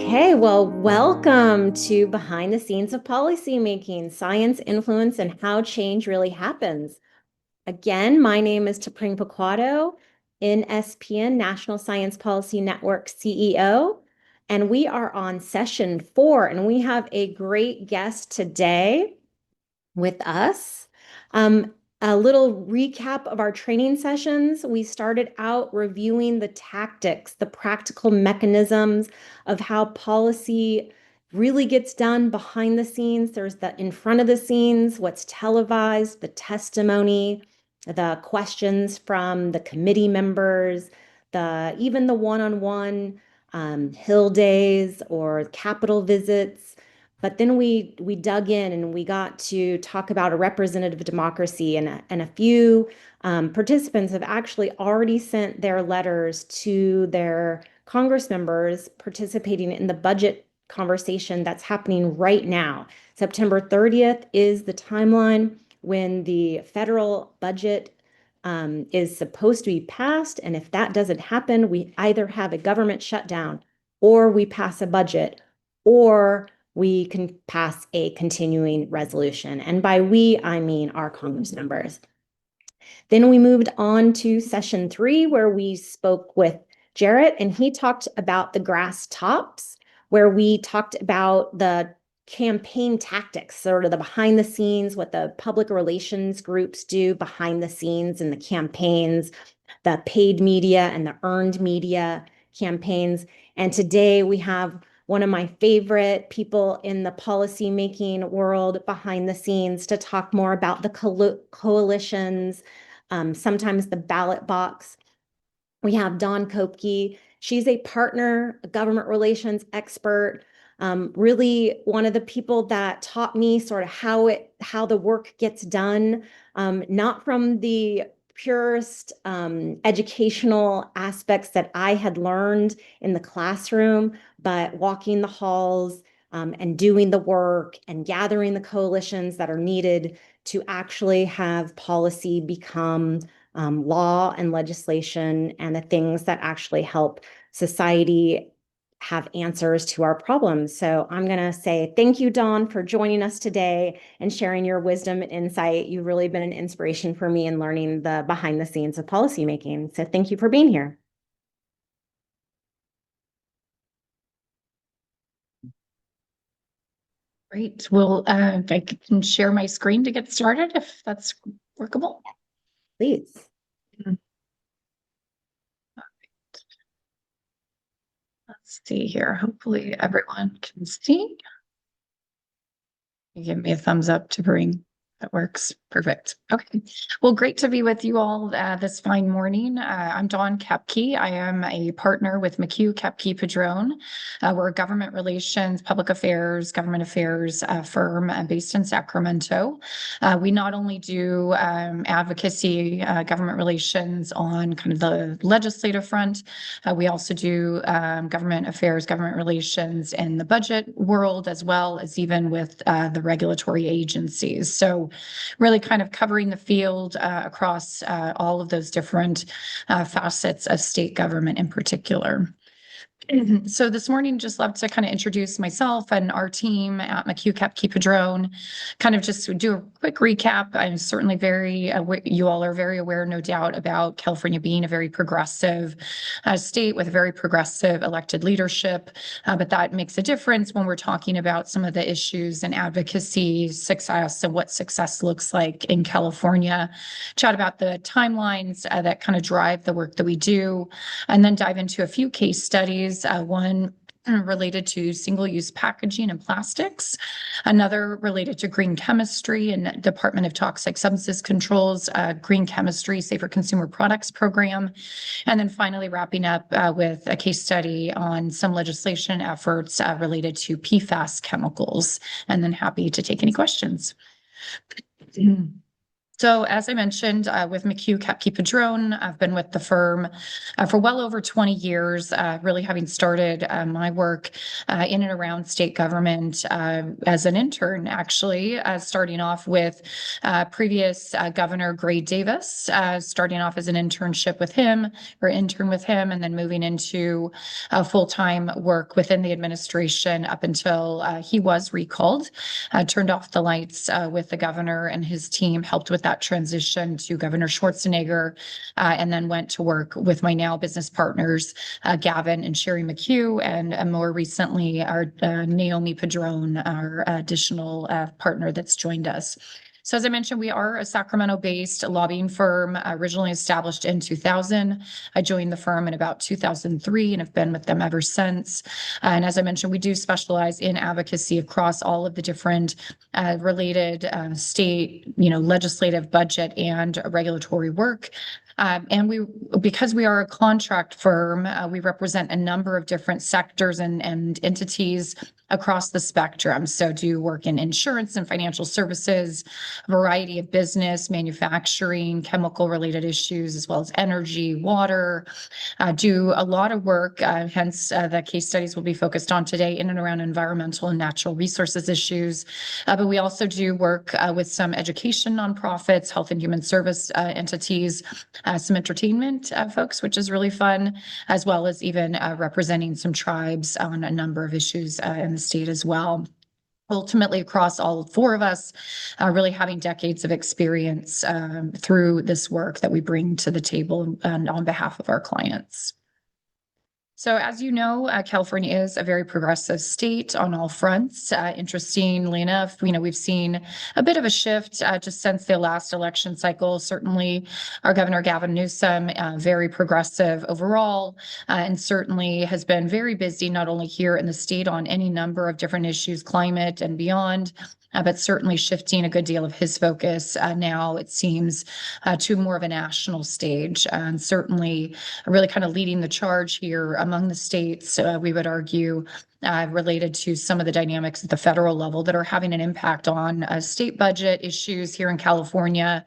Okay, well, welcome to Behind the Scenes of Policymaking, Science, Influence, and How Change Really Happens. Again, my name is Tapring Paquato, NSPN, National Science Policy Network CEO, and we are on session 4, and we have a great guest today with us. A little recap of our training sessions. We started out reviewing the tactics, the practical mechanisms of how policy really gets done behind the scenes. There's the in front of the scenes, what's televised, the testimony, the questions from the committee members, even the one-on-one Hill days or Capitol visits. But then we dug in and we got to talk about a representative democracy, and a few participants have actually already sent their letters to their Congress members participating in the budget conversation that's happening right now. September 30th is the timeline when the federal budget is supposed to be passed. And if that doesn't happen, we either have a government shutdown or we pass a budget or we can pass a continuing resolution. And by we, I mean our Congress members. Then we moved on to session 3, where we spoke with Jarrett, and he talked about the grass tops, where we talked about the campaign tactics, sort of the behind the scenes, what the public relations groups do behind the scenes in the campaigns, the paid media and the earned media campaigns. And today we have one of my favorite people in the policy-making world behind the scenes to talk more about the coalitions, sometimes the ballot box. We have Dawn Kopke. She's a partner, a government relations expert, really one of the people that taught me sort of how the work gets done, not from the purest educational aspects that I had learned in the classroom, but walking the halls and doing the work and gathering the coalitions that are needed to actually have policy become law and legislation and the things that actually help society have answers to our problems. So I'm going to say thank you, Dawn, for joining us today and sharing your wisdom and insight. You've really been an inspiration for me in learning the behind the scenes of policymaking. So thank you for being here. Great. Well, I can share my screen to get started if that's workable. Please. Let's see here. Hopefully everyone can see. You give me a thumbs up to bring. That works. Perfect. Okay. Well, great to be with you all this fine morning. I'm Dawn Kopke. I am a partner with McHugh Kopke Padrone. We're a government relations, public affairs, government affairs firm based in Sacramento. We not only do advocacy, government relations on kind of the legislative front, we also do government affairs, government relations in the budget world, as well as even with the regulatory agencies. So really kind of covering the field across all of those different facets of state government in particular. So this morning, just love to kind of introduce myself and our team at McHugh Kopke Padrone, kind of just do a quick recap. I'm certainly you all are very aware, no doubt, about California being a very progressive state with a very progressive elected leadership. But that makes a difference when we're talking about some of the issues and advocacy success and what success looks like in California. Chat about the timelines that kind of drive the work that we do, and then dive into a few case studies. One related to single-use packaging and plastics, another related to green chemistry and Department of Toxic Substances Control's Green Chemistry Safer Consumer Products program, and then finally wrapping up with a case study on some legislation efforts related to PFAS chemicals, and then happy to take any questions. So as I mentioned, with McHugh Kepke Padrone, I've been with the firm for well over 20 years, really having started my work in and around state government as an intern, actually, starting off with previous Governor Gray Davis, starting off as an internship with him or intern with him, and then moving into full-time work within the administration up until he was recalled, turned off the lights with the governor and his team, helped with that transition to Governor Schwarzenegger, and then went to work with my now business partners, Gavin and Sherry McHugh, and more recently, our Naomi Padrone, our additional partner that's joined us. So as I mentioned, we are a Sacramento-based lobbying firm, originally established in 2000. I joined the firm in about 2003 and have been with them ever since. And as I mentioned, we do specialize in advocacy across all of the different related state, legislative, budget, and regulatory work. And because we are a contract firm, we represent a number of different sectors and entities across the spectrum. So do work in insurance and financial services, a variety of business, manufacturing, chemical related issues, as well as energy, water, do a lot of work, hence the case studies will be focused on today in and around environmental and natural resources issues. But we also do work with some education nonprofits, health and human service entities, some entertainment folks, which is really fun, as well as even representing some tribes on a number of issues in the state as well. Ultimately, across all four of us, really having decades of experience through this work that we bring to the table and on behalf of our clients. So as you know, California is a very progressive state on all fronts. Interestingly enough, we've seen a bit of a shift just since the last election cycle. Certainly, our Governor Gavin Newsom, very progressive overall, and certainly has been very busy, not only here in the state on any number of different issues, climate and beyond, but certainly shifting a good deal of his focus now, it seems, to more of a national stage, and certainly really kind of leading the charge here among the states, we would argue, related to some of the dynamics at the federal level that are having an impact on state budget issues here in California,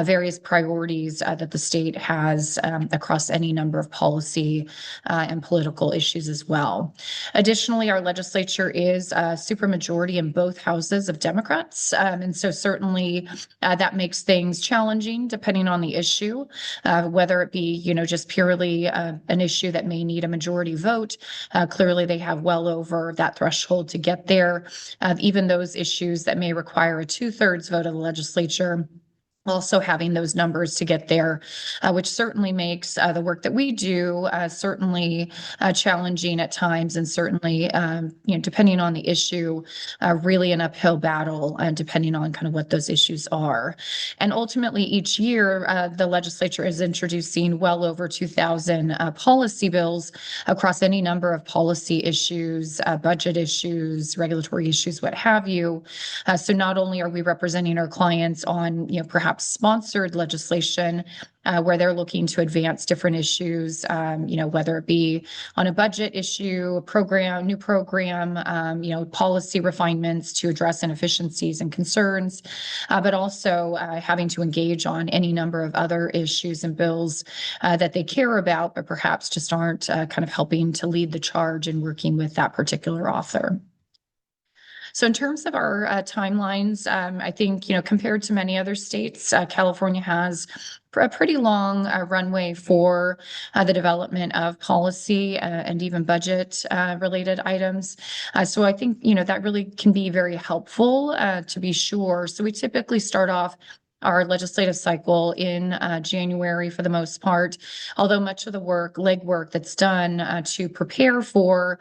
various priorities that the state has across any number of policy and political issues as well. Additionally, our legislature is a supermajority in both houses of Democrats. And so certainly that makes things challenging depending on the issue, whether it be, just purely an issue that may need a majority vote. Clearly, they have well over that threshold to get there. Even those issues that may require a 2/3 vote of the legislature, also having those numbers to get there, which certainly makes the work that we do certainly challenging at times, and certainly, depending on the issue, really an uphill battle, depending on kind of what those issues are. And ultimately, each year, the legislature is introducing well over 2,000 policy bills across any number of policy issues, budget issues, regulatory issues, what have you. So not only are we representing our clients on, perhaps sponsored legislation where they're looking to advance different issues, whether it be on a budget issue, a program, new program, policy refinements to address inefficiencies and concerns, but also having to engage on any number of other issues and bills that they care about, but perhaps just aren't kind of helping to lead the charge in working with that particular author. So in terms of our timelines, I think, compared to many other states, California has a pretty long runway for the development of policy and even budget related items. So I think, that really can be very helpful to be sure. So we typically start off our legislative cycle in January for the most part, although much of the legwork that's done to prepare for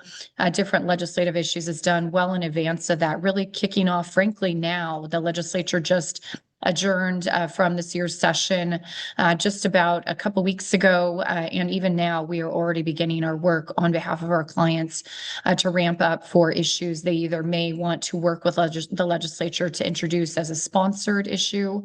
different legislative issues is done well in advance of that, really kicking off, frankly, now. The legislature just adjourned from this year's session just about a couple weeks ago. And even now, we are already beginning our work on behalf of our clients to ramp up for issues they either may want to work with the legislature to introduce as a sponsored issue,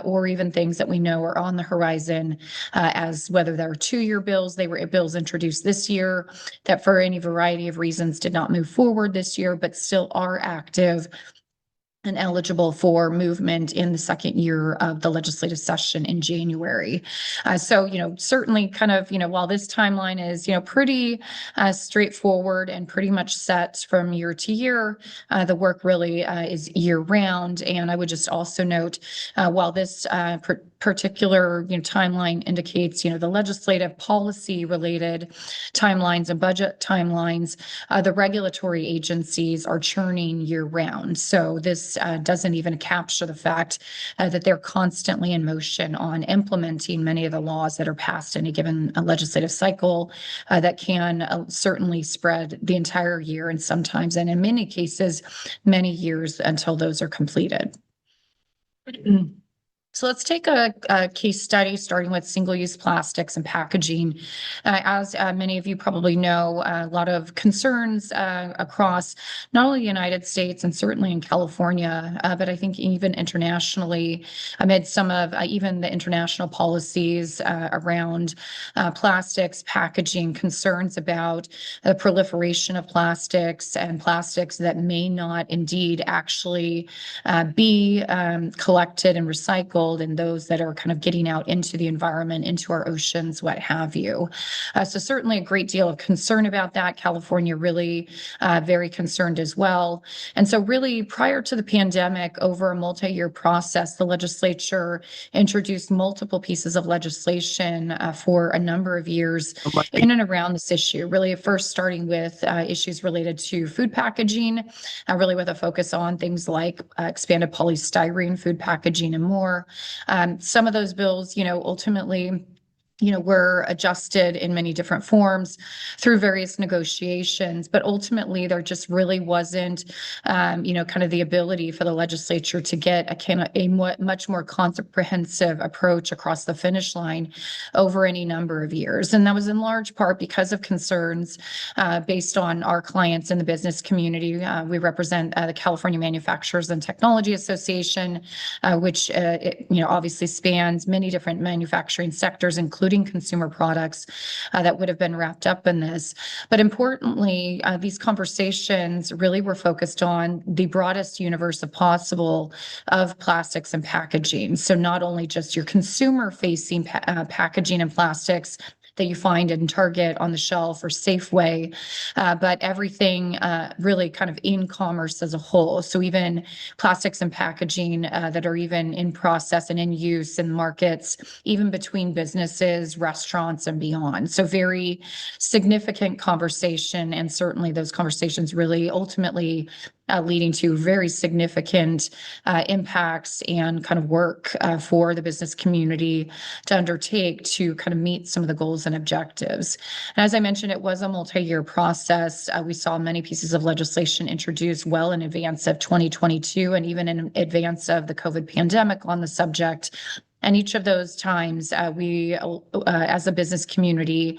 or even things that we know are on the horizon, as whether there are 2-year bills, they were bills introduced this year that for any variety of reasons did not move forward this year, but still are active, and eligible for movement in the second year of the legislative session in January. So, certainly kind of, while this timeline is, pretty straightforward and pretty much set from year to year, the work really is year round. And I would just also note, while this particular timeline indicates, the legislative policy related timelines and budget timelines, the regulatory agencies are churning year round. So this doesn't even capture the fact that they're constantly in motion on implementing many of the laws that are passed in a given legislative cycle that can certainly spread the entire year and sometimes, and in many cases, many years until those are completed. So let's take a case study starting with single-use plastics and packaging. As many of you probably know, a lot of concerns across not only the United States and certainly in California, but I think even internationally, amid some of even the international policies around plastics, packaging, concerns about the proliferation of plastics and plastics that may not indeed actually be collected and recycled, and those that are kind of getting out into the environment, into our oceans, what have you. So certainly a great deal of concern about that. California really very concerned as well. And so really prior to the pandemic, over a multi-year process, the legislature introduced multiple pieces of legislation for a number of years in and around this issue, really first starting with issues related to food packaging, really with a focus on things like expanded polystyrene food packaging and more. Some of those bills, ultimately, were adjusted in many different forms through various negotiations, but ultimately there just really wasn't, kind of the ability for the legislature to get a much more comprehensive approach across the finish line over any number of years. And that was in large part because of concerns based on our clients in the business community. We represent the California Manufacturers and Technology Association, which, obviously spans many different manufacturing sectors, including consumer products that would have been wrapped up in this. But importantly, these conversations really were focused on the broadest universe of possible of plastics and packaging. So not only just your consumer-facing packaging and plastics that you find in Target on the shelf or Safeway, but everything really kind of in commerce as a whole. So even plastics and packaging that are even in process and in use in markets, even between businesses, restaurants, and beyond. So very significant conversation, and certainly those conversations really ultimately leading to very significant impacts and kind of work for the business community to undertake to kind of meet some of the goals and objectives. And as I mentioned, it was a multi-year process. We saw many pieces of legislation introduced well in advance of 2022 and even in advance of the COVID pandemic on the subject. And each of those times, we, as a business community,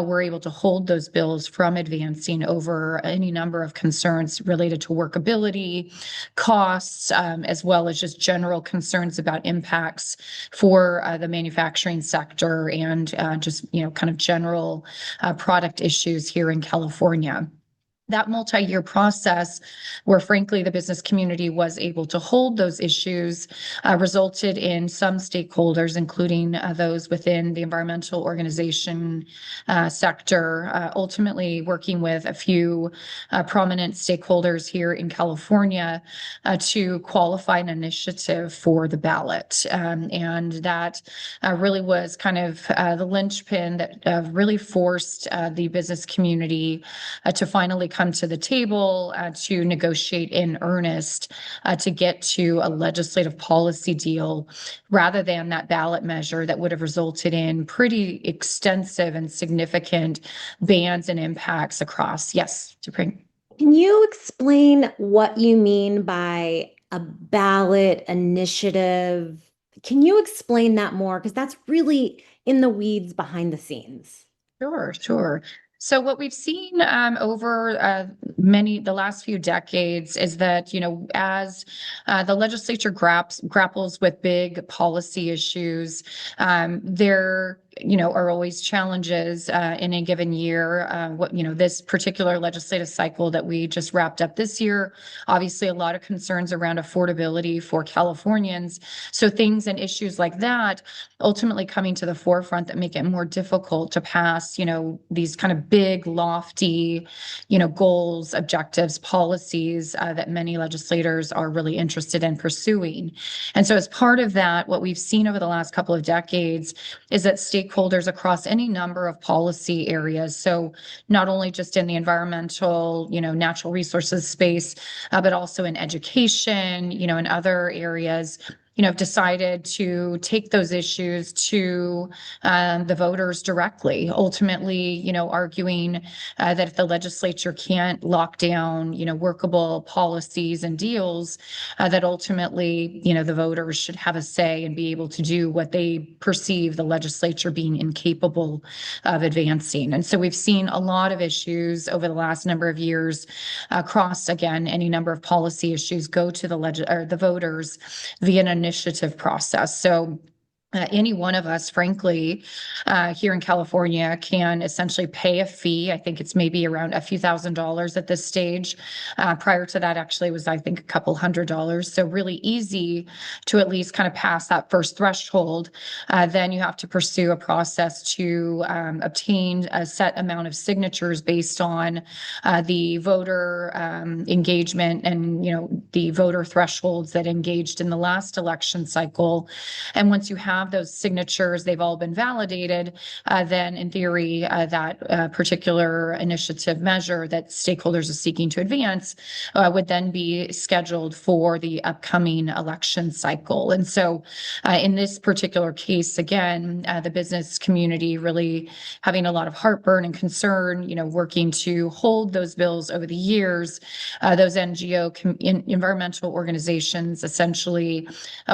were able to hold those bills from advancing over any number of concerns related to workability, costs, as well as just general concerns about impacts for the manufacturing sector and just, kind of general product issues here in California. That multi-year process, where frankly the business community was able to hold those issues, resulted in some stakeholders, including those within the environmental organization sector, ultimately working with a few prominent stakeholders here in California to qualify an initiative for the ballot. And that really was kind of the linchpin that really forced the business community to finally come to the table to negotiate in earnest to get to a legislative policy deal rather than that ballot measure that would have resulted in pretty extensive and significant bans and impacts across. Yes, T'Pring. Can you explain what you mean by a ballot initiative? Can you explain that more? Because that's really in the weeds behind the scenes. Sure. So what we've seen over the last few decades is that, as the legislature grapples with big policy issues, there are always challenges in a given year. This particular legislative cycle that we just wrapped up this year, obviously a lot of concerns around affordability for Californians. So things and issues like that ultimately coming to the forefront that make it more difficult to pass, these kind of big, lofty, goals, objectives, policies that many legislators are really interested in pursuing. And so as part of that, what we've seen over the last couple of decades is that stakeholders across any number of policy areas, so not only just in the environmental, natural resources space, but also in education, in other areas, have decided to take those issues to the voters directly, ultimately, arguing that if the legislature can't lock down, workable policies and deals, that ultimately, the voters should have a say and be able to do what they perceive the legislature being incapable of advancing. And so we've seen a lot of issues over the last number of years across, again, any number of policy issues go to the voters via an initiative process. So any one of us, frankly, here in California can essentially pay a fee. I think it's maybe around a few $1,000s at this stage. Prior to that, actually, it was, I think, a couple $100s. So really easy to at least kind of pass that first threshold. Then you have to pursue a process to obtain a set amount of signatures based on the voter engagement and, the voter thresholds that engaged in the last election cycle. And once you have those signatures, they've all been validated, then in theory, that particular initiative measure that stakeholders are seeking to advance would then be scheduled for the upcoming election cycle. And so in this particular case, again, the business community really having a lot of heartburn and concern, working to hold those bills over the years, those environmental organizations essentially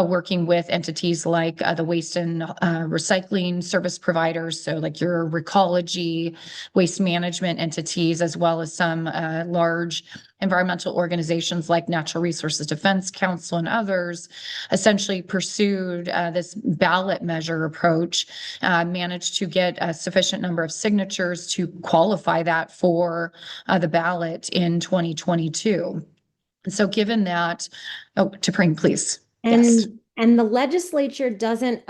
working with entities like the waste and recycling service providers, so like your Recology, waste management entities, as well as some large environmental organizations like Natural Resources Defense Council and others, essentially pursued this ballot measure approach, managed to get a sufficient number of signatures to qualify that for the ballot in 2022. And so given that, to bring, please. Yes. And the legislature doesn't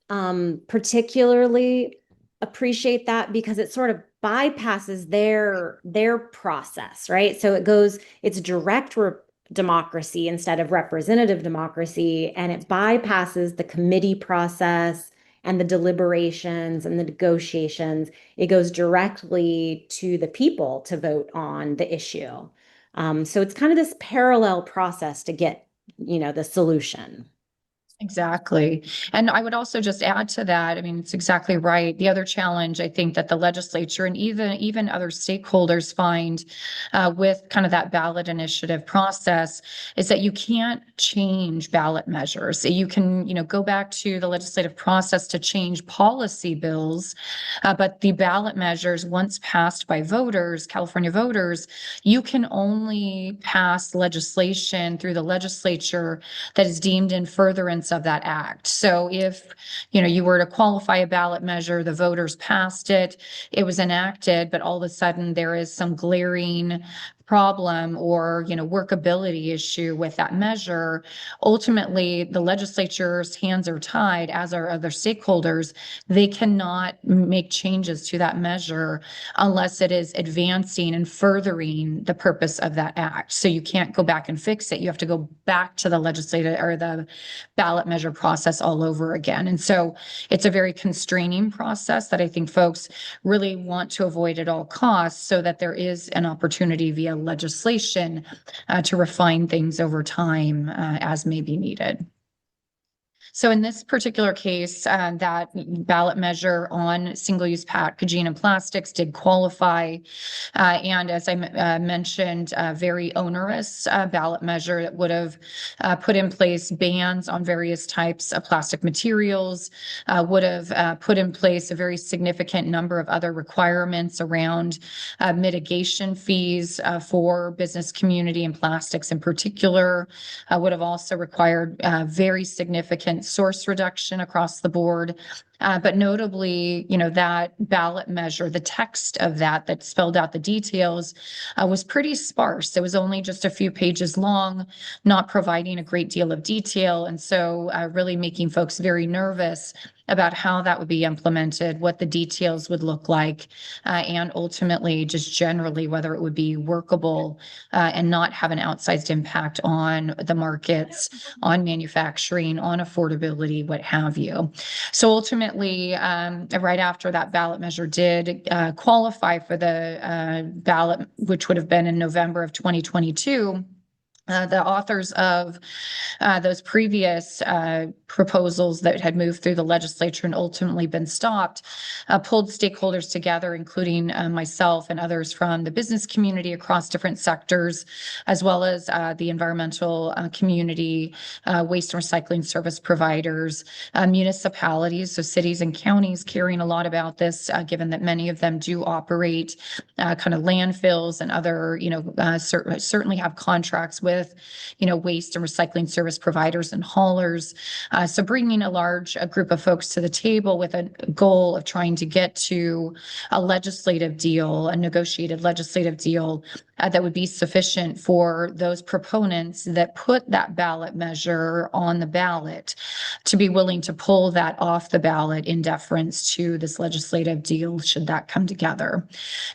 particularly appreciate that because it sort of bypasses their process, right? So it's direct democracy instead of representative democracy, and it bypasses the committee process and the deliberations and the negotiations. It goes directly to the people to vote on the issue. So it's kind of this parallel process to get, the solution. Exactly. And I would also just add to that, I mean, it's exactly right. The other challenge I think that the legislature and even other stakeholders find with kind of that ballot initiative process is that you can't change ballot measures. You can, go back to the legislative process to change policy bills, but the ballot measures, once passed by voters, California voters, you can only pass legislation through the legislature that is deemed in furtherance of that act. So if, you were to qualify a ballot measure, the voters passed it, it was enacted, but all of a sudden there is some glaring problem or workability issue with that measure, ultimately the legislature's hands are tied, as are other stakeholders. They cannot make changes to that measure unless it is advancing and furthering the purpose of that act. So you can't go back and fix it. You have to go back to the legislative or the ballot measure process all over again. And so it's a very constraining process that I think folks really want to avoid at all costs, so that there is an opportunity via legislation to refine things over time as may be needed. So in this particular case, that ballot measure on single-use packaging and plastics did qualify. And as I mentioned, a very onerous ballot measure that would have put in place bans on various types of plastic materials, would have put in place a very significant number of other requirements around mitigation fees for business community and plastics in particular, would have also required very significant source reduction across the board, But notably, that ballot measure, the text of that spelled out the details, was pretty sparse. It was only just a few pages long, not providing a great deal of detail. And so really making folks very nervous about how that would be implemented, what the details would look like, and ultimately just generally whether it would be workable and not have an outsized impact on the markets, on manufacturing, on affordability, what have you. So ultimately, right after that ballot measure did qualify for the ballot, which would have been in November of 2022, the authors of those previous proposals that had moved through the legislature and ultimately been stopped, pulled stakeholders together, including myself and others from the business community across different sectors, as well as the environmental community, waste and recycling service providers, municipalities, so cities and counties caring a lot about this, given that many of them do operate kind of landfills and other, certainly have contracts with waste and recycling service providers and haulers. So bringing a large group of folks to the table with a goal of trying to get to a legislative deal, a negotiated legislative deal that would be sufficient for those proponents that put that ballot measure on the ballot to be willing to pull that off the ballot in deference to this legislative deal, should that come together.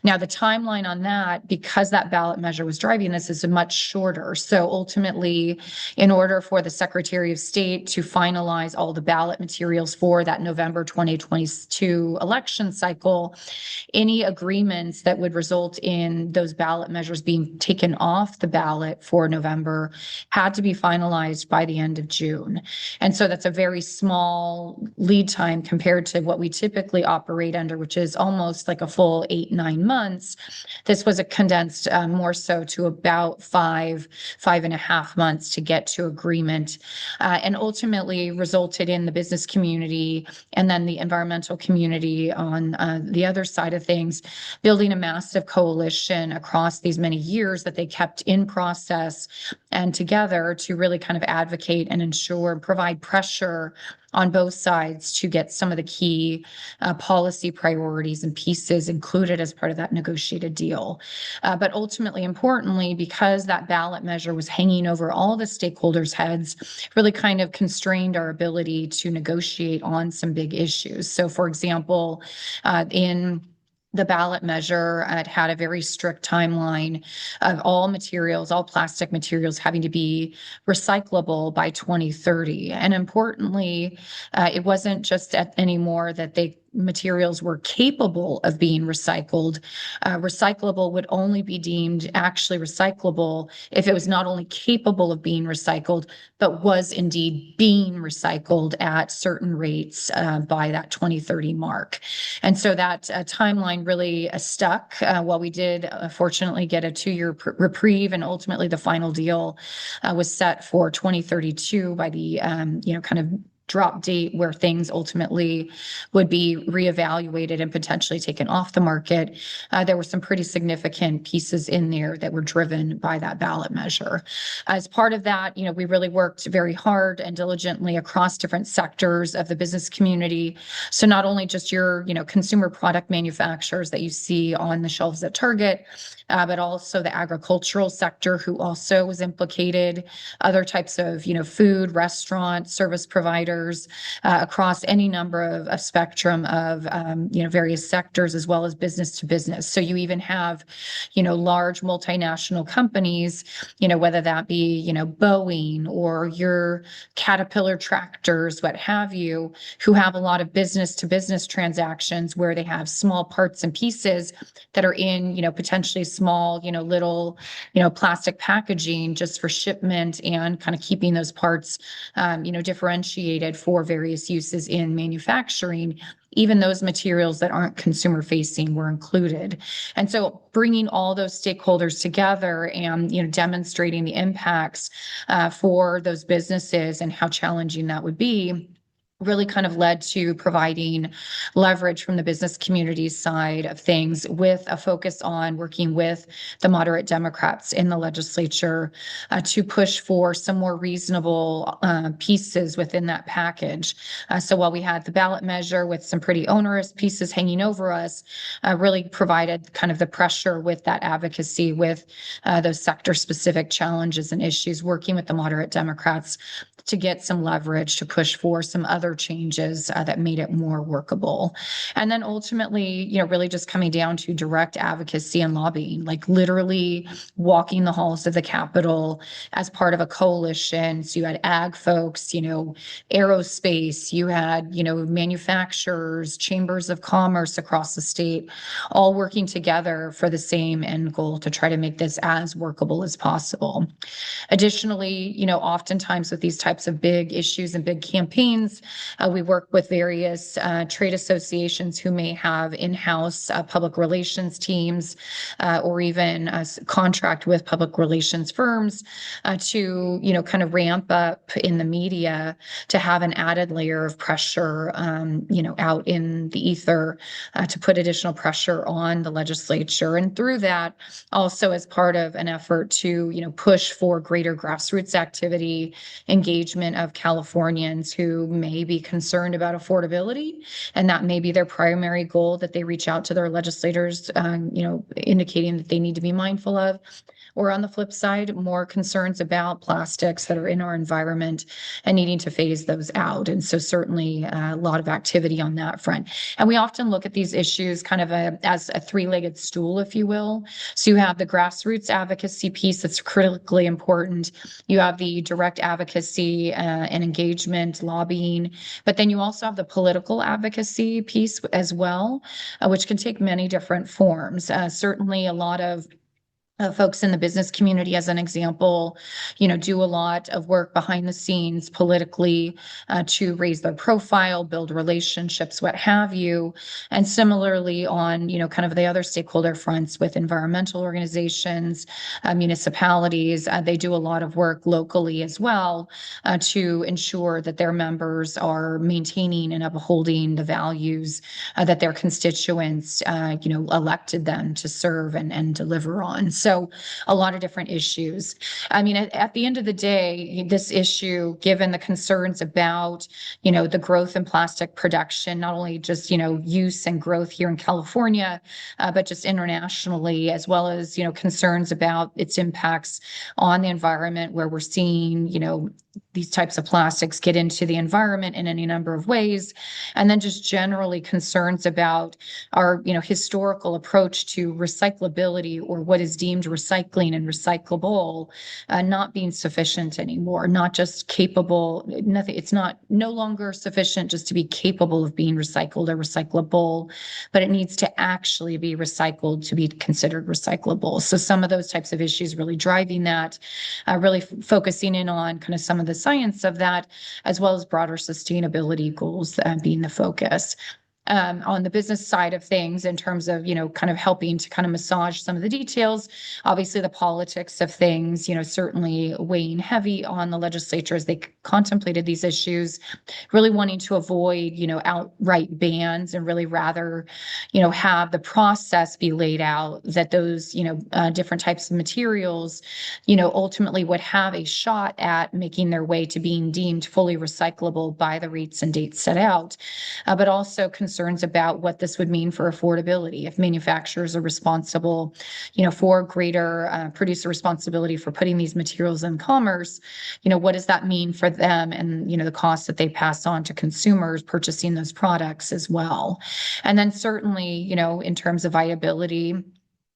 Now, the timeline on that, because that ballot measure was driving this, is much shorter. So ultimately, in order for the Secretary of State to finalize all the ballot materials for that November 2022 election cycle, any agreements that would result in those ballot measures being taken off the ballot for November had to be finalized by the end of June. And so that's a very small lead time compared to what we typically operate under, which is almost like a full 8-9 months. This was a condensed more so to about 5.5 months to get to agreement, and ultimately resulted in the business community and then the environmental community on the other side of things, building a massive coalition across these many years that they kept in process and together to really kind of advocate and ensure, provide pressure on both sides to get some of the key policy priorities and pieces included as part of that negotiated deal. But ultimately, importantly, because that ballot measure was hanging over all the stakeholders' heads, really kind of constrained our ability to negotiate on some big issues. So, for example, in the ballot measure, it had a very strict timeline of all materials, all plastic materials having to be recyclable by 2030. And importantly, it wasn't just anymore that materials were capable of being recycled. Recyclable would only be deemed actually recyclable if it was not only capable of being recycled, but was indeed being recycled at certain rates by that 2030 mark. And so that timeline really stuck. While we did fortunately get a 2-year reprieve, and ultimately the final deal was set for 2032 by the kind of drop date where things ultimately would be reevaluated and potentially taken off the market. There were some pretty significant pieces in there that were driven by that ballot measure. As part of that, we really worked very hard and diligently across different sectors of the business community. So not only just your, consumer product manufacturers that you see on the shelves at Target, but also the agricultural sector, who also was implicated, other types of, food, restaurant, service providers, across any number of spectrum of, various sectors, as well as business to business. So you even have, large multinational companies, whether that be, Boeing or your Caterpillar tractors, what have you, who have a lot of business to business transactions where they have small parts and pieces that are in, potentially small, little, plastic packaging just for shipment and kind of keeping those parts, differentiated for various uses in manufacturing. Even those materials that aren't consumer facing were included. And so bringing all those stakeholders together and, demonstrating the impacts for those businesses and how challenging that would be really kind of led to providing leverage from the business community side of things, with a focus on working with the moderate Democrats in the legislature to push for some more reasonable pieces within that package. So while we had the ballot measure with some pretty onerous pieces hanging over us, really provided kind of the pressure with that advocacy, with those sector specific challenges and issues, working with the moderate Democrats to get some leverage to push for some other changes that made it more workable. And then ultimately, really just coming down to direct advocacy and lobbying, like literally walking the halls of the Capitol as part of a coalition. So you had ag folks, aerospace, you had, manufacturers, chambers of commerce across the state, all working together for the same end goal to try to make this as workable as possible. Additionally, oftentimes with these types of big issues and big campaigns, we work with various trade associations who may have in-house public relations teams, or even contract with public relations firms to, kind of ramp up in the media to have an added layer of pressure, out in the ether to put additional pressure on the legislature. And through that, also as part of an effort to, push for greater grassroots activity, engagement of Californians who may be concerned about affordability, and that may be their primary goal that they reach out to their legislators, indicating that they need to be mindful of. Or on the flip side, more concerns about plastics that are in our environment and needing to phase those out. And so certainly a lot of activity on that front. And we often look at these issues kind of as a three-legged stool, if you will. So you have the grassroots advocacy piece that's critically important. You have the direct advocacy and engagement, lobbying, but then you also have the political advocacy piece as well, which can take many different forms. Certainly a lot of folks in the business community, as an example, do a lot of work behind the scenes politically to raise their profile, build relationships, what have you. And similarly on, kind of the other stakeholder fronts with environmental organizations, municipalities, they do a lot of work locally as well to ensure that their members are maintaining and upholding the values that their constituents, elected them to serve and deliver on. So a lot of different issues. I mean, at the end of the day, this issue, given the concerns about, the growth in plastic production, not only just, use and growth here in California, but just internationally, as well as, concerns about its impacts on the environment, where we're seeing, these types of plastics get into the environment in any number of ways. And then just generally concerns about our, historical approach to recyclability, or what is deemed recycling and recyclable, not being sufficient anymore, not just capable, nothing, it's no longer sufficient just to be capable of being recycled or recyclable, but it needs to actually be recycled to be considered recyclable. So some of those types of issues really driving that, really focusing in on kind of some of the science of that, as well as broader sustainability goals being the focus. On the business side of things, in terms of, kind of helping to kind of massage some of the details, obviously the politics of things, certainly weighing heavy on the legislature as they contemplated these issues, really wanting to avoid, outright bans, and really rather, have the process be laid out that those, different types of materials, ultimately would have a shot at making their way to being deemed fully recyclable by the rates and dates set out, but also concerns about what this would mean for affordability if manufacturers are responsible, for greater producer responsibility for putting these materials in commerce. What does that mean for them, and the costs that they pass on to consumers purchasing those products as well. And then certainly, in terms of viability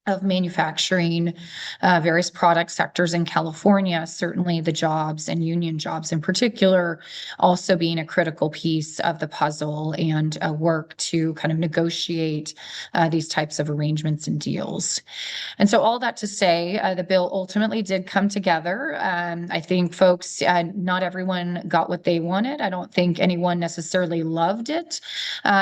of manufacturing various product sectors in California, certainly the jobs and union jobs in particular, also being a critical piece of the puzzle, and work to kind of negotiate these types of arrangements and deals. And so all that to say, the bill ultimately did come together. I think folks, not everyone got what they wanted. I don't think anyone necessarily loved it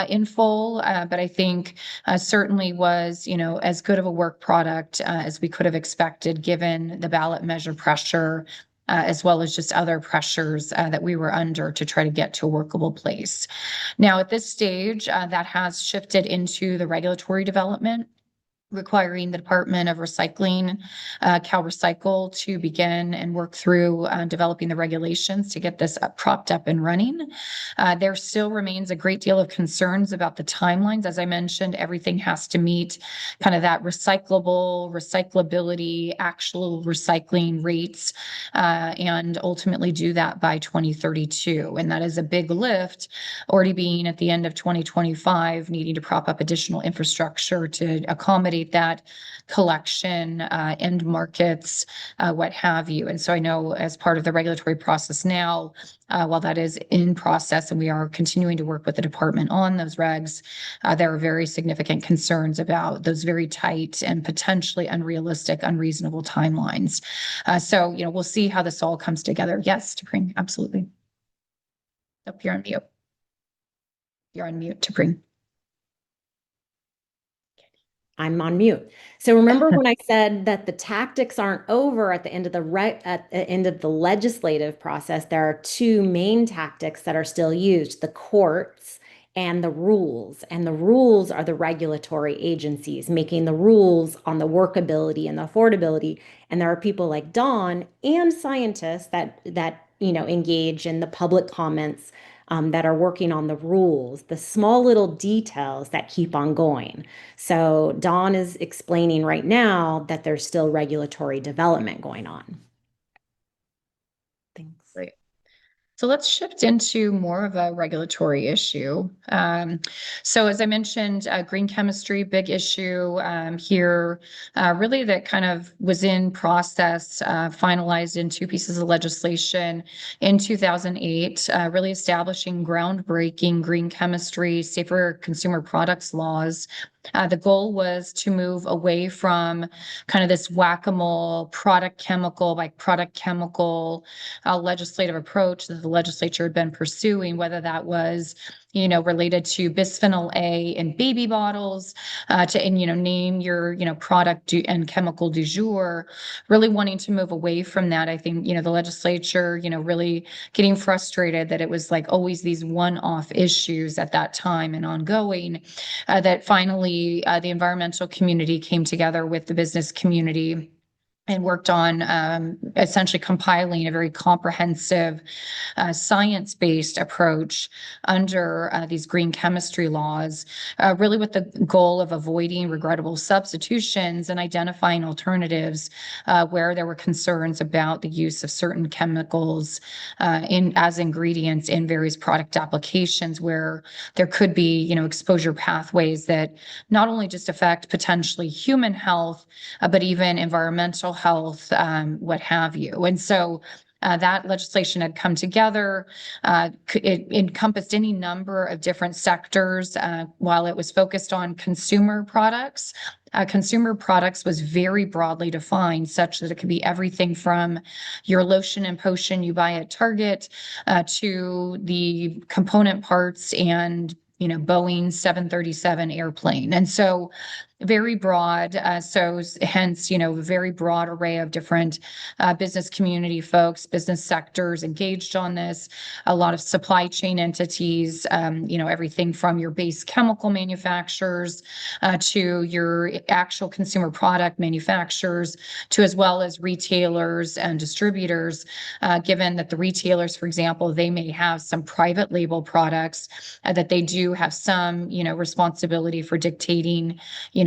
in full, but I think certainly was, as good of a work product as we could have expected, given the ballot measure pressure as well as just other pressures that we were under to try to get to a workable place. Now, at this stage, that has shifted into the regulatory development, requiring the Department of Recycling, CalRecycle, to begin and work through developing the regulations to get this propped up and running. There still remains a great deal of concerns about the timelines. As I mentioned, everything has to meet kind of that recyclability, actual recycling rates, and ultimately do that by 2032. And that is a big lift, already being at the end of 2025, needing to prop up additional infrastructure to accommodate that collection, end markets, what have you. And so I know as part of the regulatory process now, while that is in process and we are continuing to work with the department on those regs, there are very significant concerns about those very tight and potentially unrealistic, unreasonable timelines. So, we'll see how this all comes together. Yes, to bring, absolutely. Oh, you're on mute. You're on mute, to bring. I'm on mute. So remember when I said that the tactics aren't over at the end of at the end of the legislative process, there are two main tactics that are still used, the courts and the rules. And the rules are the regulatory agencies making the rules on the workability and the affordability. And there are people like Dawn and scientists that engage in the public comments, that are working on the rules, the small little details that keep on going. So Dawn is explaining right now that there's still regulatory development going on. Thanks. Great. So let's shift into more of a regulatory issue. So as I mentioned, green chemistry, big issue here, really that kind of was in process, finalized in two pieces of legislation in 2008, really establishing groundbreaking green chemistry, safer consumer products laws. The goal was to move away from kind of this whack-a-mole product chemical by product chemical legislative approach that the legislature had been pursuing, whether that was, related to bisphenol A in baby bottles, name your, product and chemical du jour, really wanting to move away from that. I think, the legislature, really getting frustrated that it was like always these one-off issues at that time and ongoing, that finally the environmental community came together with the business community and worked on essentially compiling a very comprehensive science-based approach under these green chemistry laws, really with the goal of avoiding regrettable substitutions and identifying alternatives where there were concerns about the use of certain chemicals as ingredients in various product applications where there could be, exposure pathways that not only just affect potentially human health, but even environmental health, what have you. And so that legislation had come together. It encompassed any number of different sectors. While it was focused on consumer products was very broadly defined, such that it could be everything from your lotion and potion you buy at Target to the component parts and Boeing 737 airplane. And so very broad. So hence, a very broad array of different business community folks, business sectors engaged on this, a lot of supply chain entities, everything from your base chemical manufacturers to your actual consumer product manufacturers, to as well as retailers and distributors, given that the retailers, for example, they may have some private label products that they do have some, responsibility for dictating,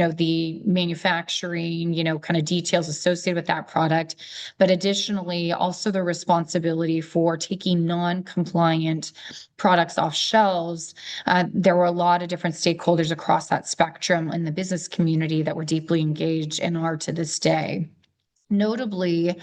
the manufacturing, kind of details associated with that product, but additionally also the responsibility for taking non-compliant products off shelves. There were a lot of different stakeholders across that spectrum in the business community that were deeply engaged and are to this day. Notably,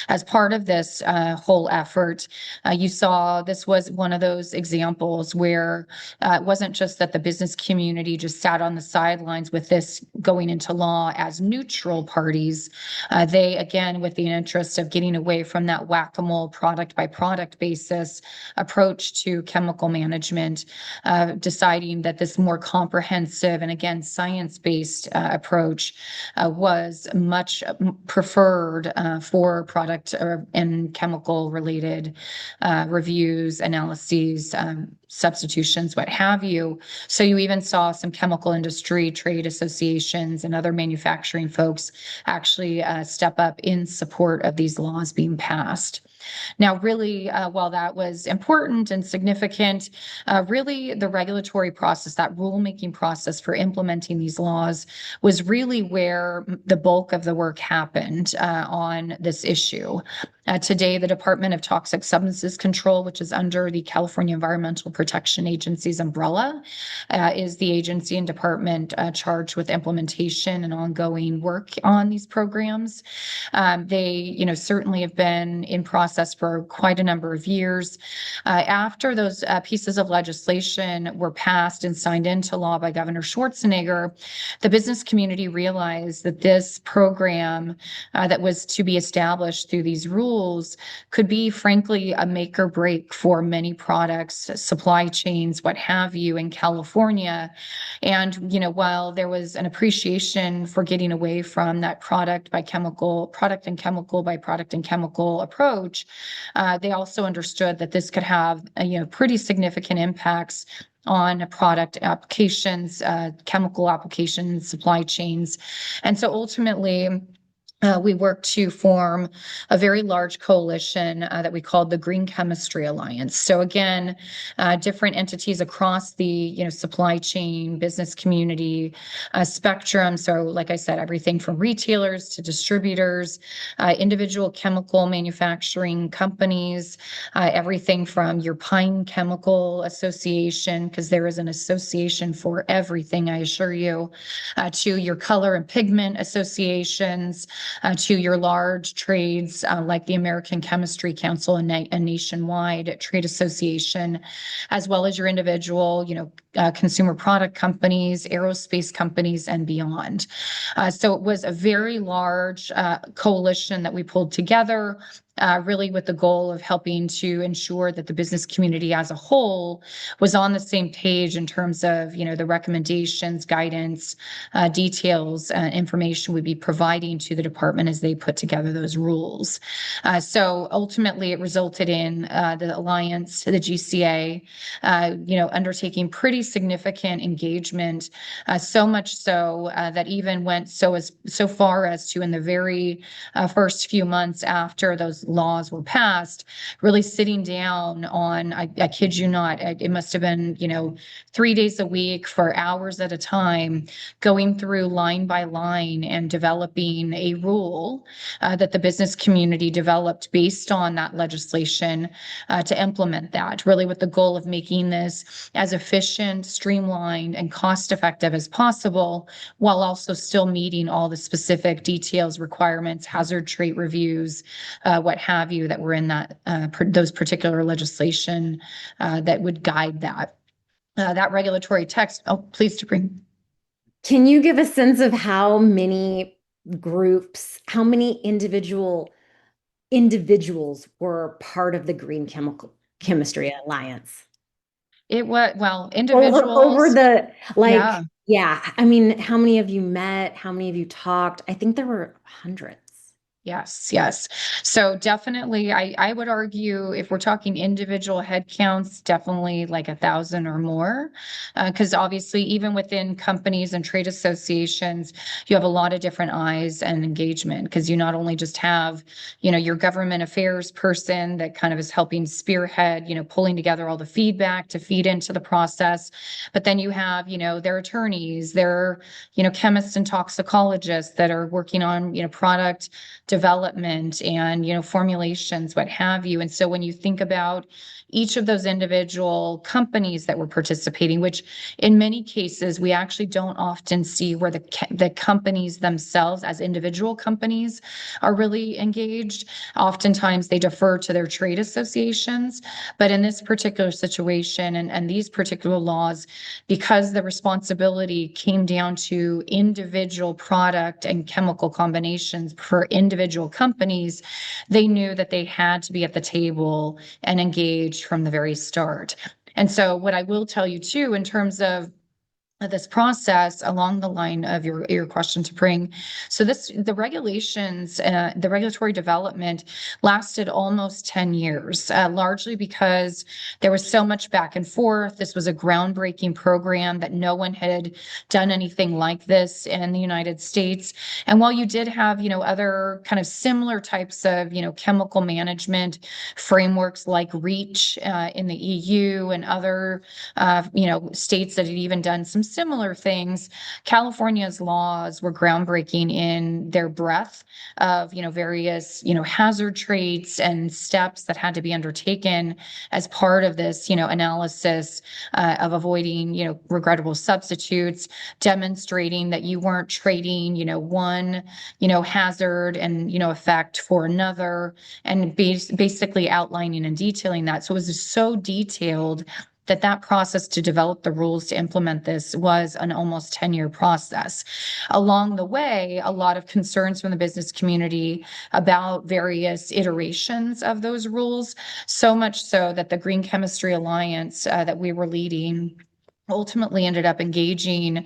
as part of this whole effort, you saw this was one of those examples where it wasn't just that the business community just sat on the sidelines with this going into law as neutral parties. They, again, with the interest of getting away from that whack-a-mole product by product basis approach to chemical management, deciding that this more comprehensive and, again, science-based approach was much preferred preferred for product and chemical related reviews, analyses, substitutions, what have you. So you even saw some chemical industry trade associations and other manufacturing folks actually step up in support of these laws being passed. Now, really, while that was important and significant, really the regulatory process, that rulemaking process for implementing these laws was really where the bulk of the work happened on this issue. Today, the Department of Toxic Substances Control, which is under the California Environmental Protection Agency's umbrella, is the agency and department charged with implementation and ongoing work on these programs. They, certainly have been in process for quite a number of years. After those pieces of legislation were passed and signed into law by Governor Schwarzenegger, the business community realized that this program that was to be established through these rules could be, frankly, a make or break for many products, supply chains, what have you, in California. And, while there was an appreciation for getting away from that product and chemical by product and chemical approach, they also understood that this could have, pretty significant impacts on product applications, chemical applications, supply chains. And so ultimately, we worked to form a very large coalition that we called the Green Chemistry Alliance. So again, different entities across the supply chain, business community spectrum. So like I said, everything from retailers to distributors, individual chemical manufacturing companies, everything from your Pine Chemical Association, because there is an association for everything, I assure you, to your color and pigment associations, to your large trades like the American Chemistry Council and a nationwide trade association, as well as your individual, consumer product companies, aerospace companies, and beyond. So it was a very large coalition that we pulled together, really with the goal of helping to ensure that the business community as a whole was on the same page in terms of, the recommendations, guidance, details, information we'd be providing to the department as they put together those rules. So ultimately, it resulted in the Alliance, the GCA, undertaking pretty significant engagement, so much so that even went so far as to, in the very first few months after those laws were passed, really sitting down on, I kid you not, it must have been, 3 days a week for hours at a time, going through line by line and developing a rule that the business community developed based on that legislation to implement that, really with the goal of making this as efficient, streamlined, and cost-effective as possible, while also still meeting all the specific details, requirements, hazard trait reviews, what have you, that were in that those particular legislation that would guide that regulatory text. Oh, please, to bring. Can you give a sense of how many groups, how many individuals were part of the Green Chemistry Alliance? It was, well, Over individuals. the, Yeah. yeah, I mean, how many of you met? How many of you talked? I think there were hundreds. Yes, yes. So definitely, I would argue if we're talking individual head counts, definitely like 1,000 or more. Because obviously, even within companies and trade associations, you have a lot of different eyes and engagement, because you not only just have, your government affairs person that kind of is helping spearhead, pulling together all the feedback to feed into the process, but then you have, their attorneys, their, chemists and toxicologists that are working on, product development and, formulations, what have you. And so when you think about each of those individual companies that were participating, which in many cases we actually don't often see where the companies themselves as individual companies are really engaged. Oftentimes they defer to their trade associations. But in this particular situation and these particular laws, because the responsibility came down to individual product and chemical combinations for individual companies, they knew that they had to be at the table and engaged from the very start. And so what I will tell you too, in terms of this process along the line of your question to bring. So the regulations, the regulatory development lasted almost 10 years, largely because there was so much back and forth. This was a groundbreaking program that no one had done anything like this in the United States. And while you did have, other kind of similar types of, chemical management frameworks like REACH in the EU and other states that had even done some similar things. California's laws were groundbreaking in their breadth of, various, hazard traits and steps that had to be undertaken as part of this, analysis of avoiding, regrettable substitutes, demonstrating that you weren't trading, one, hazard and, effect for another, and basically outlining and detailing that. So it was so detailed that process to develop the rules to implement this was an almost 10-year process. Along the way, a lot of concerns from the business community about various iterations of those rules, so much so that the Green Chemistry Alliance that we were leading ultimately ended up engaging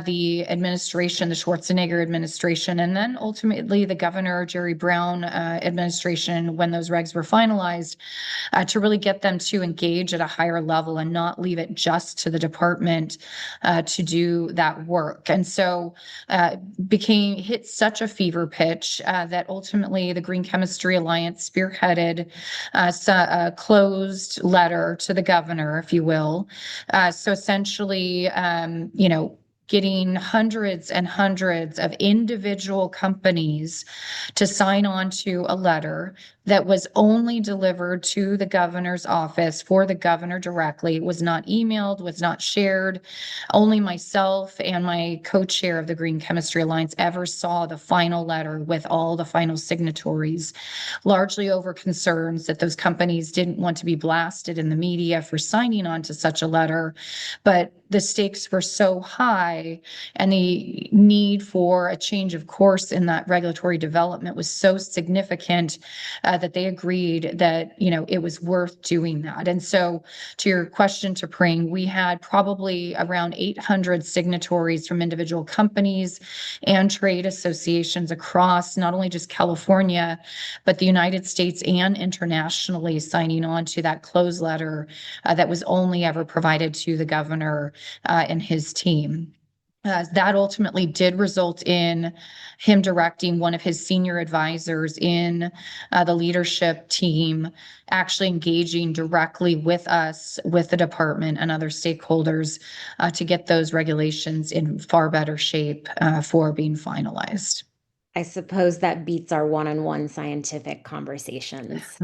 the administration, the Schwarzenegger administration, and then ultimately the Governor Jerry Brown administration when those regs were finalized, to really get them to engage at a higher level and not leave it just to the department to do that work. And so hit such a fever pitch that ultimately the Green Chemistry Alliance spearheaded a closed letter to the governor, if you will. So essentially, getting hundreds and hundreds of individual companies to sign on to a letter that was only delivered to the governor's office for the governor directly. It was not emailed, was not shared. Only myself and my co-chair of the Green Chemistry Alliance ever saw the final letter with all the final signatories, largely over concerns that those companies didn't want to be blasted in the media for signing on to such a letter. But the stakes were so high and the need for a change of course in that regulatory development was so significant that they agreed that, it was worth doing that. And so to your question, to Pring, we had probably around 800 signatories from individual companies and trade associations across not only just California, but the United States and internationally signing on to that closed letter that was only ever provided to the governor and his team. That ultimately did result in him directing one of his senior advisors in the leadership team, actually engaging directly with us, with the department and other stakeholders to get those regulations in far better shape for being finalized. I suppose that beats our one-on-one scientific conversations.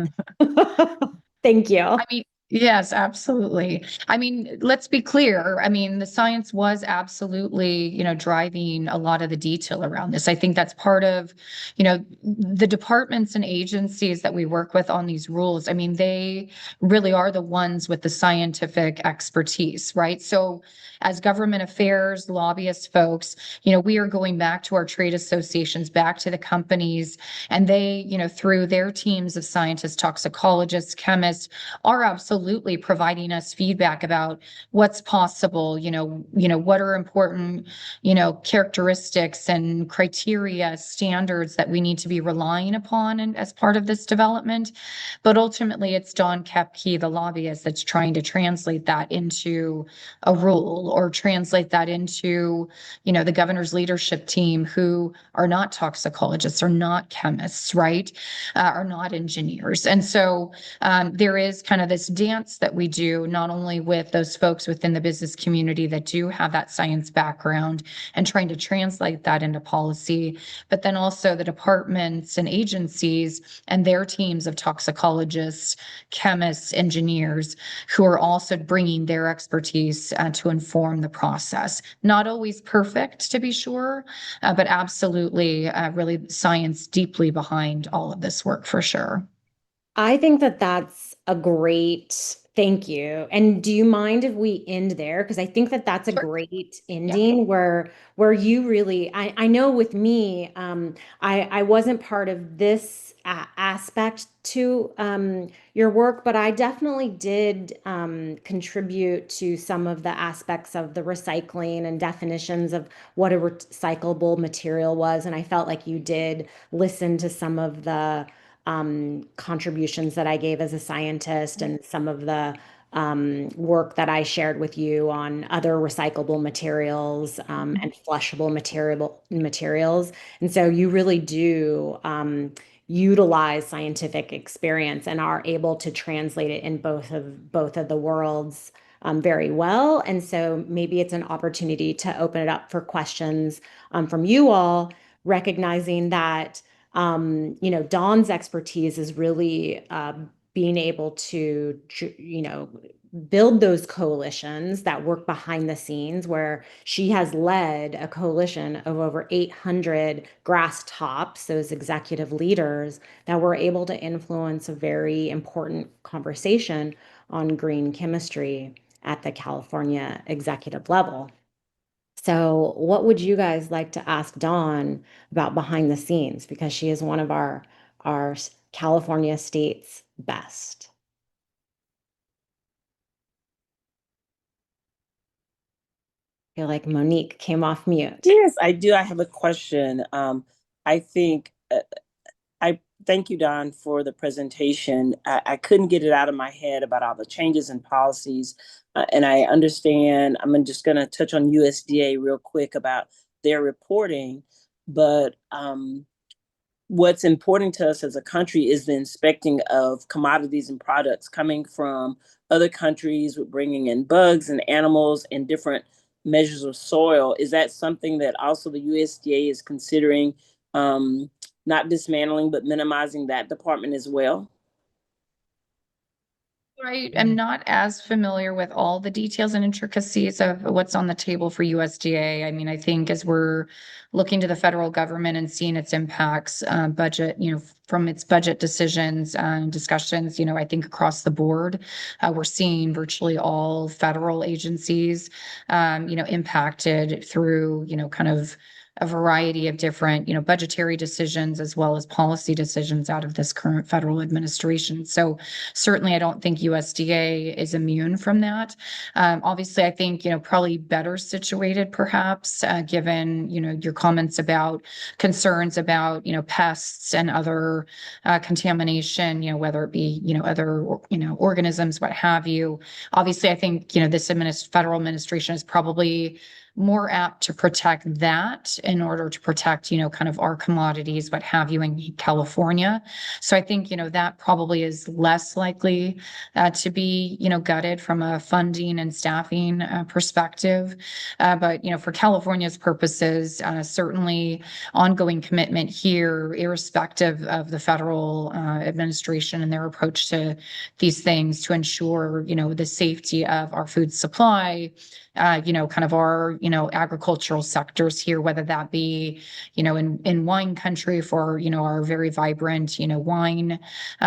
Thank you. I mean, yes, absolutely. I mean, let's be clear. I mean, the science was absolutely, driving a lot of the detail around this. I think that's part of, the departments and agencies that we work with on these rules. I mean, they really are the ones with the scientific expertise, right? So as government affairs, lobbyist folks, we are going back to our trade associations, back to the companies, and they, through their teams of scientists, toxicologists, chemists, are absolutely providing us feedback about what's possible, what are important, characteristics and criteria, standards that we need to be relying upon as part of this development. But ultimately, it's Don Kepke, the lobbyist, that's trying to translate that into a rule or translate that into, the governor's leadership team who are not toxicologists, are not chemists, right? Are not engineers. And so there is kind of this dance that we do, not only with those folks within the business community that do have that science background and trying to translate that into policy, but then also the departments and agencies and their teams of toxicologists, chemists, engineers, who are also bringing their expertise to inform the process. Not always perfect, to be sure, but absolutely really science deeply behind all of this work for sure. I think that that's a great Thank you. And do you mind if we end there? Because I think that that's a Sure. great Yeah. ending where you really, I know with me, I wasn't part of this aspect to your work, but I definitely did contribute to some of the aspects of the recycling and definitions of what a recyclable material was. And I felt like you did listen to some of the contributions that I gave as a scientist and some of the work that I shared with you on other recyclable materials and flushable materials. And so you really do utilize scientific experience and are able to translate it in both of the worlds very well. And so maybe it's an opportunity to open it up for questions from you all, recognizing that Dawn's expertise is really being able to, build those coalitions that work behind the scenes, where she has led a coalition of over 800 grass tops, those executive leaders that were able to influence a very important conversation on green chemistry at the California executive level. So, what would you guys like to ask Dawn about behind the scenes? Because she is one of our California state's best. I feel like Monique came off mute. Yes, I do. I have a question. I think I thank you, Don, for the presentation. I couldn't get it out of my head about all the changes in policies, and I understand. I'm just going to touch on USDA real quick about their reporting, but what's important to us as a country is the inspecting of commodities and products coming from other countries with bringing in bugs and animals and different measures of soil. Is that something that also the USDA is considering, not dismantling, but minimizing that department as well? I am not as familiar with all the details and intricacies of what's on the table for USDA. I mean, I think as we're looking to the federal government and seeing its impacts, budget, from its budget decisions and discussions, I think across the board, we're seeing virtually all federal agencies, impacted through, kind of a variety of different, budgetary decisions as well as policy decisions out of this current federal administration. So certainly, I don't think USDA is immune from that. Obviously, I think, probably better situated perhaps, given, your comments about concerns about, pests and other contamination, whether it be, other, organisms, what have you. Obviously, I think, this federal administration is probably more apt to protect that in order to protect, kind of our commodities, what have you, in California. So I think, that probably is less likely to be, gutted from a funding and staffing perspective. But, for California's purposes, certainly ongoing commitment here, irrespective of the federal administration and their approach to these things to ensure, the safety of our food supply, kind of our, agricultural sectors here, whether that be, in wine country for, our very vibrant, wine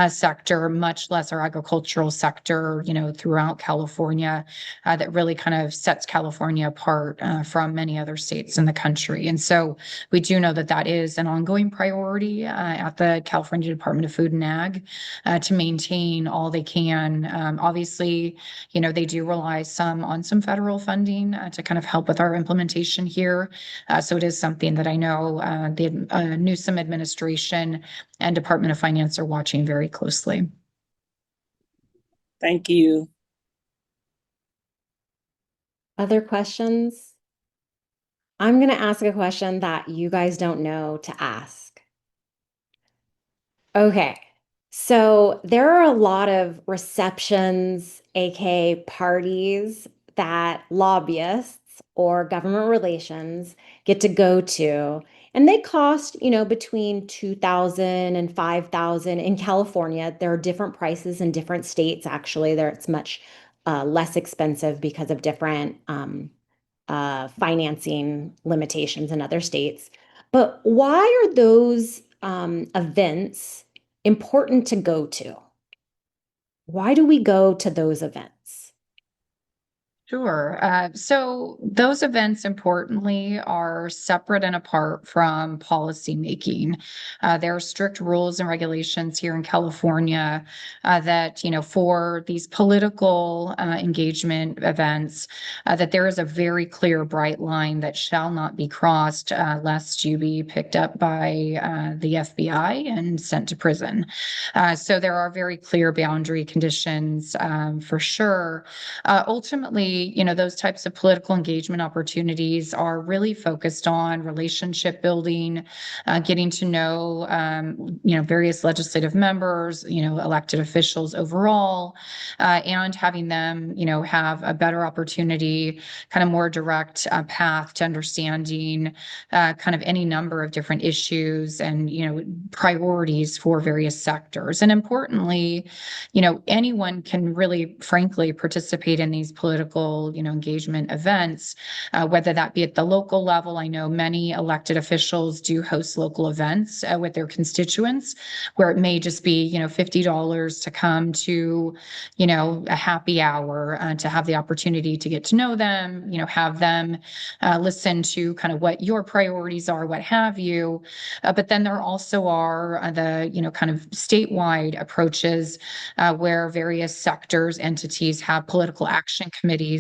sector, much less our agricultural sector, throughout California, that really kind of sets California apart from many other states in the country. And so we do know that that is an ongoing priority at the California Department of Food and Ag to maintain all they can. Obviously, they do rely on some federal funding to kind of help with our implementation here. So it is something that I know the Newsom administration and Department of Finance are watching very closely. Thank you. Other questions? I'm going to ask a question that you guys don't know to ask. Okay. So there are a lot of receptions, aka parties, that lobbyists or government relations get to go to. And they cost, between 2,000 and 5,000 in California. There are different prices in different states, actually. There it's much less expensive because of different financing limitations in other states. But why are those events important to go to? why do we go to those events? Sure. So those events, importantly, are separate and apart from policy making. There are strict rules and regulations here in California that, for these political engagement events, that there is a very clear, bright line that shall not be crossed, lest you be picked up by the FBI and sent to prison. So there are very clear boundary conditions for sure. Ultimately, those types of political engagement opportunities are really focused on relationship building, getting to know, various legislative members, elected officials overall, and having them, have a better opportunity, kind of more direct path to understanding kind of any number of different issues and, priorities for various sectors. And importantly, anyone can really, frankly, participate in these political, engagement events, whether that be at the local level. I know many elected officials do host local events with their constituents, where it may just be, $50 to come to, a happy hour, to have the opportunity to get to know them, have them listen to kind of what your priorities are, what have you. But then there also are the, kind of statewide approaches where various sectors, entities have political action committees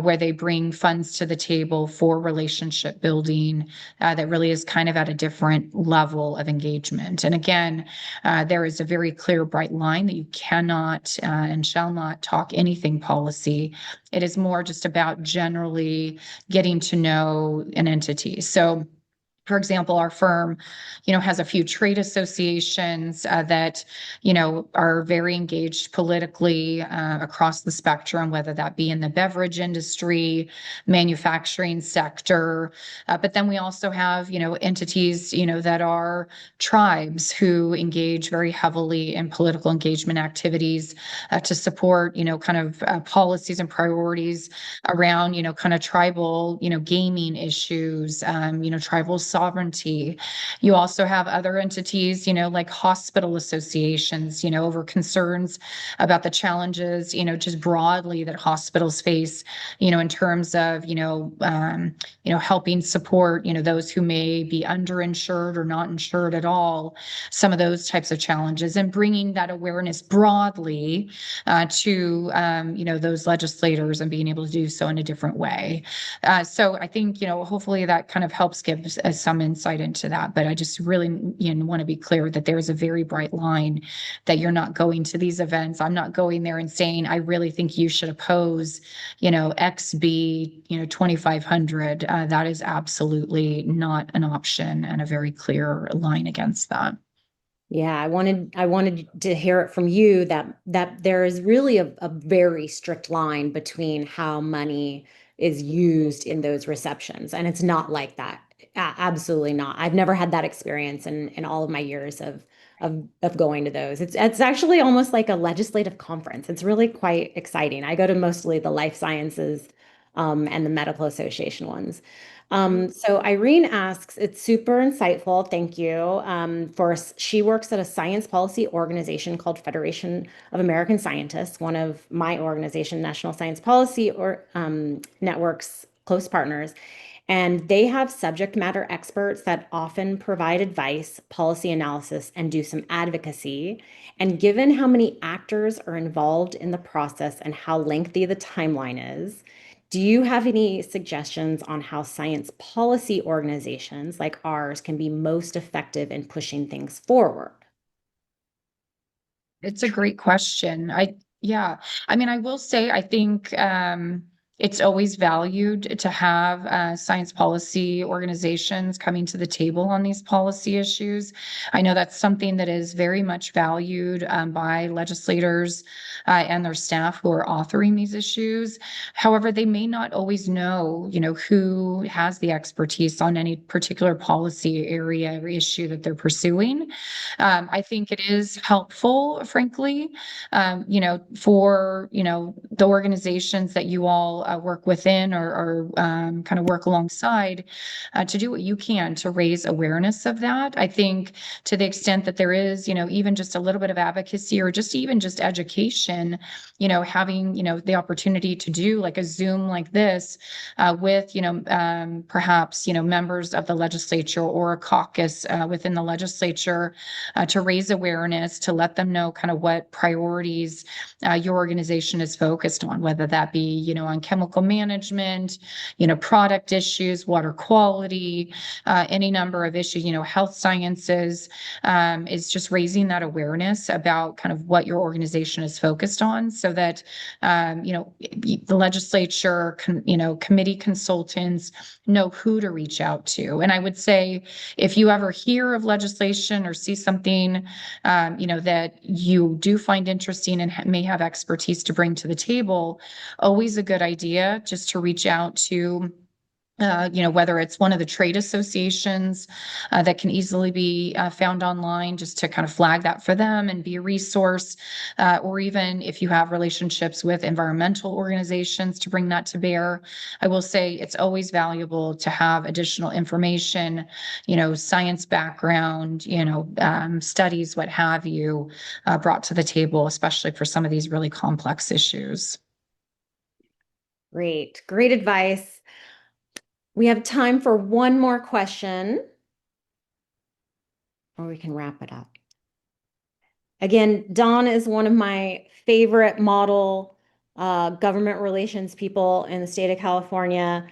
where they bring funds to the table for relationship building that really is kind of at a different level of engagement. And again, there is a very clear, bright line that you cannot and shall not talk anything policy. It is more just about generally getting to know an entity. So, for example, our firm, has a few trade associations that, are very engaged politically across the spectrum, whether that be in the beverage industry, manufacturing sector. But then we also have, entities, that are tribes who engage very heavily in political engagement activities to support, kind of policies and priorities around, kind of tribal, gaming issues, tribal sovereignty. You also have other entities, like hospital associations, over concerns about the challenges, just broadly that hospitals face, in terms of, helping support, those who may be underinsured or not insured at all, some of those types of challenges, and bringing that awareness broadly to, those legislators and being able to do so in a different way. So I think, hopefully that kind of helps give some insight into that. But I just really, want to be clear that there is a very bright line that you're not going to these events. I'm not going there and saying, I really think you should oppose, XB, 2,500. That is absolutely not an option, and a very clear line against that. Yeah, I wanted to hear it from you that there is really a very strict line between how money is used in those receptions, and it's not like that. Absolutely not. I've never had that experience in all of my years of going to those. It's actually almost like a legislative conference. It's really quite exciting. I go to mostly the life sciences and the medical association ones. So Irene asks, it's super insightful. Thank you. She works at a science policy organization called Federation of American Scientists, one of my organization, National Science Policy or Network's close partners. And they have subject matter experts that often provide advice, policy analysis, and do some advocacy. And given how many actors are involved in the process and how lengthy the timeline is, do you have any suggestions on how science policy organizations like ours can be most effective in pushing things forward? It's a great question. Yeah, I mean, I will say, I think, it's always valued to have science policy organizations coming to the table on these policy issues. I know that's something that is very much valued by legislators and their staff who are authoring these issues. However, they may not always know, who has the expertise on any particular policy area or issue that they're pursuing. I think it is helpful, frankly, for, the organizations that you all work within or kind of work alongside to do what you can to raise awareness of that. I think to the extent that there is, even just a little bit of advocacy or just even just education, having, the opportunity to do like a Zoom like this with, perhaps, members of the legislature or a caucus within the legislature to raise awareness, to let them know kind of what priorities your organization is focused on, whether that be, on chemical management, product issues, water quality, any number of issues, health sciences, is just raising that awareness about kind of what your organization is focused on so that, the legislature, committee consultants know who to reach out to. And I would say if you ever hear of legislation or see something, that you do find interesting and may have expertise to bring to the table, always a good idea just to reach out to whether it's one of the trade associations that can easily be found online, just to kind of flag that for them and be a resource, or even if you have relationships with environmental organizations to bring that to bear. I will say it's always valuable to have additional information, science background, studies, what have you, brought to the table, especially for some of these really complex issues. Great advice. We have time for one more question, or we can wrap it up. Again, Dawn is one of my favorite model government relations people in the state of California.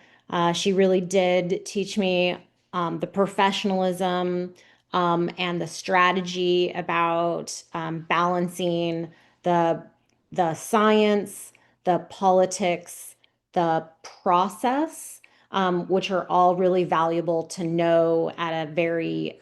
She really did teach me the professionalism and the strategy about balancing the science, the politics, the process, which are all really valuable to know at a very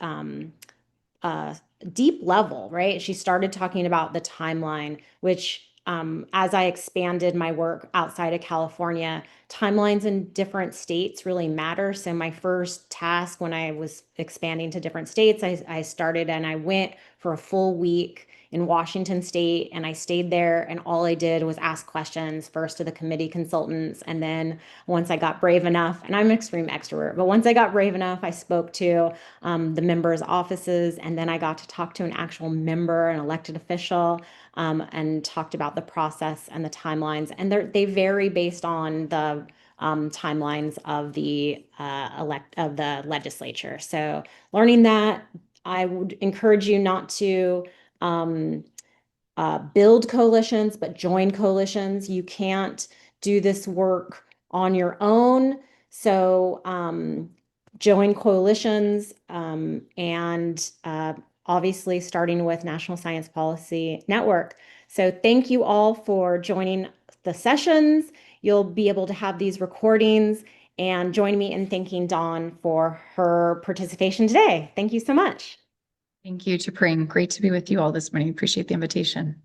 deep level, right? She started talking about the timeline, which as I expanded my work outside of California, timelines in different states really matter. So my first task when I was expanding to different states, I started and I went for a full week in Washington State, and I stayed there, and all I did was ask questions first to the committee consultants, and then once I got brave enough, and I'm an extreme extrovert, but once I got brave enough, I spoke to the members' offices, and then I got to talk to an actual member, an elected official, and talked about the process and the timelines, and they vary based on the timelines of the legislature. So learning that, I would encourage you not to build coalitions, but join coalitions. You can't do this work on your own. So join coalitions and obviously starting with National Science Policy Network. So thank you all for joining the sessions. You'll be able to have these recordings, and join me in thanking Dawn for her participation today. Thank you so much. Thank you, T'Pring. Great to be with you all this morning. Appreciate the invitation.